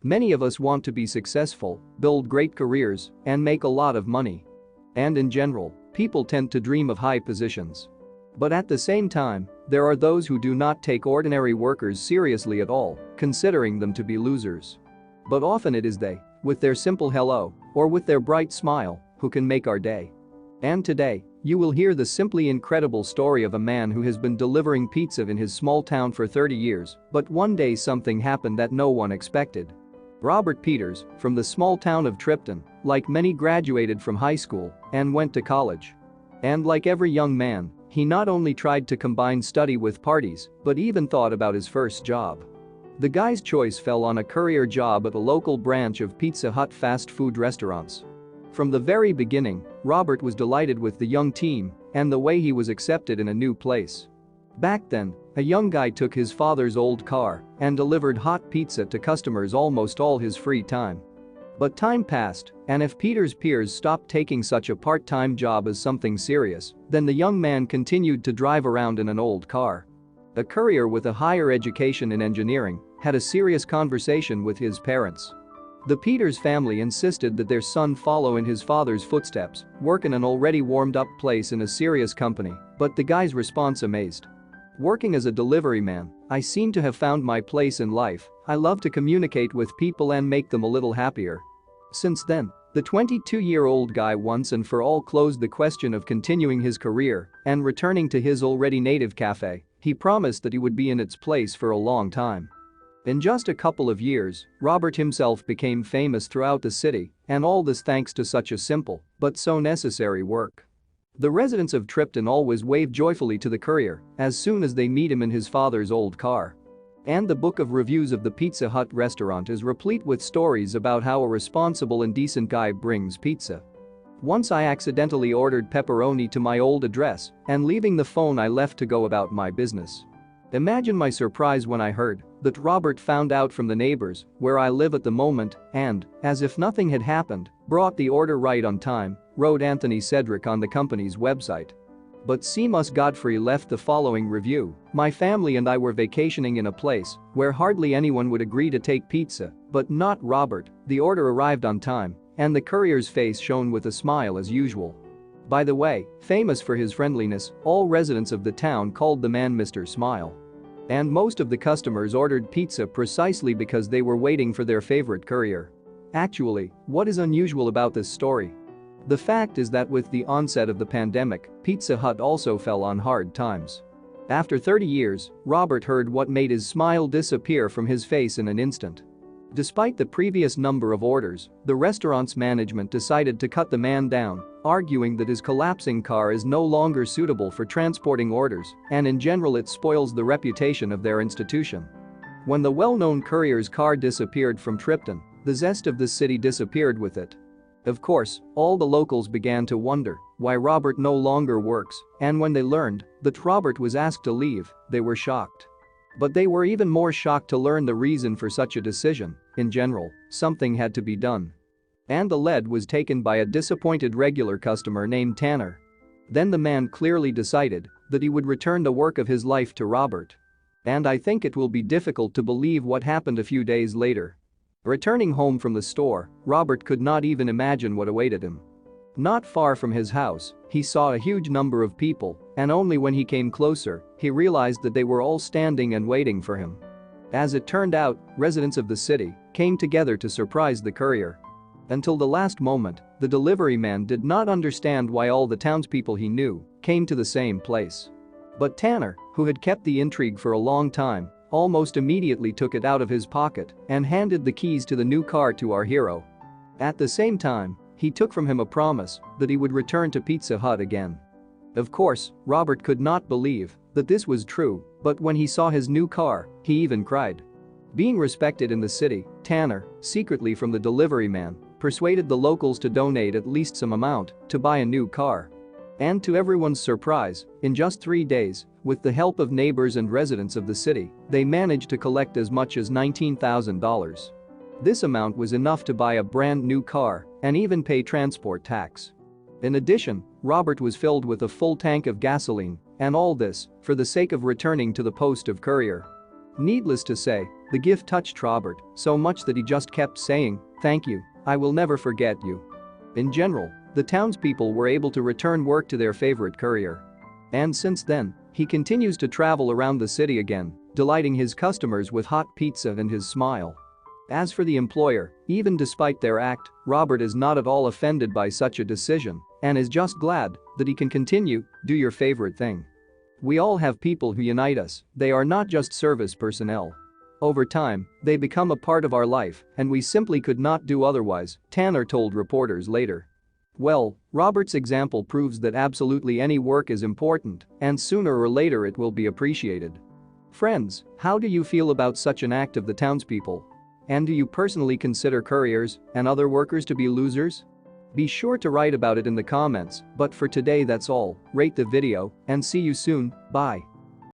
Many of us want to be successful, build great careers, and make a lot of money. And in general, people tend to dream of high positions. But at the same time, there are those who do not take ordinary workers seriously at all, considering them to be losers. But often it is they, with their simple hello, or with their bright smile, who can make our day. And today, you will hear the simply incredible story of a man who has been delivering pizza in his small town for 30 years, but one day something happened that no one expected. Robert Peters, from the small town of Tripton, like many graduated from high school and went to college. And like every young man, he not only tried to combine study with parties, but even thought about his first job. The guy's choice fell on a courier job at a local branch of Pizza Hut fast food restaurants. From the very beginning, Robert was delighted with the young team and the way he was accepted in a new place. Back then, a young guy took his father's old car and delivered hot pizza to customers almost all his free time. But time passed, and if Peter's peers stopped taking such a part-time job as something serious, then the young man continued to drive around in an old car. A courier with a higher education in engineering had a serious conversation with his parents. The Peters family insisted that their son follow in his father's footsteps, work in an already warmed-up place in a serious company, but the guy's response amazed. "Working as a delivery man, I seem to have found my place in life. I love to communicate with people and make them a little happier." Since then, the 22-year-old guy once and for all closed the question of continuing his career and returning to his already native cafe. He promised that he would be in its place for a long time. In just a couple of years, Robert himself became famous throughout the city, and all this thanks to such a simple but so necessary work. The residents of Tripton always wave joyfully to the courier as soon as they meet him in his father's old car. And the book of reviews of the Pizza Hut restaurant is replete with stories about how a responsible and decent guy brings pizza. "Once I accidentally ordered pepperoni to my old address, and leaving the phone I left to go about my business. Imagine my surprise when I heard that Robert found out from the neighbors where I live at the moment and, as if nothing had happened, brought the order right on time," wrote Anthony Cedric on the company's website. But Seamus Godfrey left the following review: "My family and I were vacationing in a place where hardly anyone would agree to take pizza, but not Robert. The order arrived on time, and the courier's face shone with a smile as usual." By the way, famous for his friendliness, all residents of the town called the man Mr. Smile. And most of the customers ordered pizza precisely because they were waiting for their favorite courier. Actually, what is unusual about this story? The fact is that with the onset of the pandemic, Pizza Hut also fell on hard times. After 30 years, Robert heard what made his smile disappear from his face in an instant. Despite the previous number of orders, the restaurant's management decided to cut the man down, arguing that his collapsing car is no longer suitable for transporting orders, and in general it spoils the reputation of their institution. When the well-known courier's car disappeared from Tripton, the zest of the city disappeared with it. Of course, all the locals began to wonder why Robert no longer works, and when they learned that Robert was asked to leave, they were shocked. But they were even more shocked to learn the reason for such a decision. In general, something had to be done. And the lead was taken by a disappointed regular customer named Tanner. Then the man clearly decided that he would return the work of his life to Robert. And I think it will be difficult to believe what happened a few days later. Returning home from the store, Robert could not even imagine what awaited him. Not far from his house, he saw a huge number of people, and only when he came closer, he realized that they were all standing and waiting for him. As it turned out, residents of the city came together to surprise the courier. Until the last moment, the delivery man did not understand why all the townspeople he knew came to the same place. But Tanner, who had kept the intrigue for a long time, almost immediately took it out of his pocket and handed the keys to the new car to our hero. At the same time, he took from him a promise that he would return to Pizza Hut again. Of course, Robert could not believe that this was true, but when he saw his new car, he even cried. Being respected in the city, Tanner, secretly from the delivery man, persuaded the locals to donate at least some amount to buy a new car. And to everyone's surprise, in just 3 days, with the help of neighbors and residents of the city, they managed to collect as much as $19,000. This amount was enough to buy a brand new car and even pay transport tax. In addition, Robert was filled with a full tank of gasoline, and all this for the sake of returning to the post of courier. Needless to say, The gift touched Robert so much that he just kept saying, "Thank you, I will never forget you." In general, the townspeople were able to return work to their favorite courier. And since then, he continues to travel around the city again, delighting his customers with hot pizza and his smile. As for the employer, even despite their act, Robert is not at all offended by such a decision and is just glad that he can continue, do your favorite thing. We all have people who unite us, they are not just service personnel. Over time, they become a part of our life and we simply could not do otherwise, Tanner told reporters later. Well, Robert's example proves that absolutely any work is important and sooner or later it will be appreciated. Friends, how do you feel about such an act of the townspeople? And do you personally consider couriers and other workers to be losers? Be sure to write about it in the comments, but for today that's all, rate the video and see you soon, bye.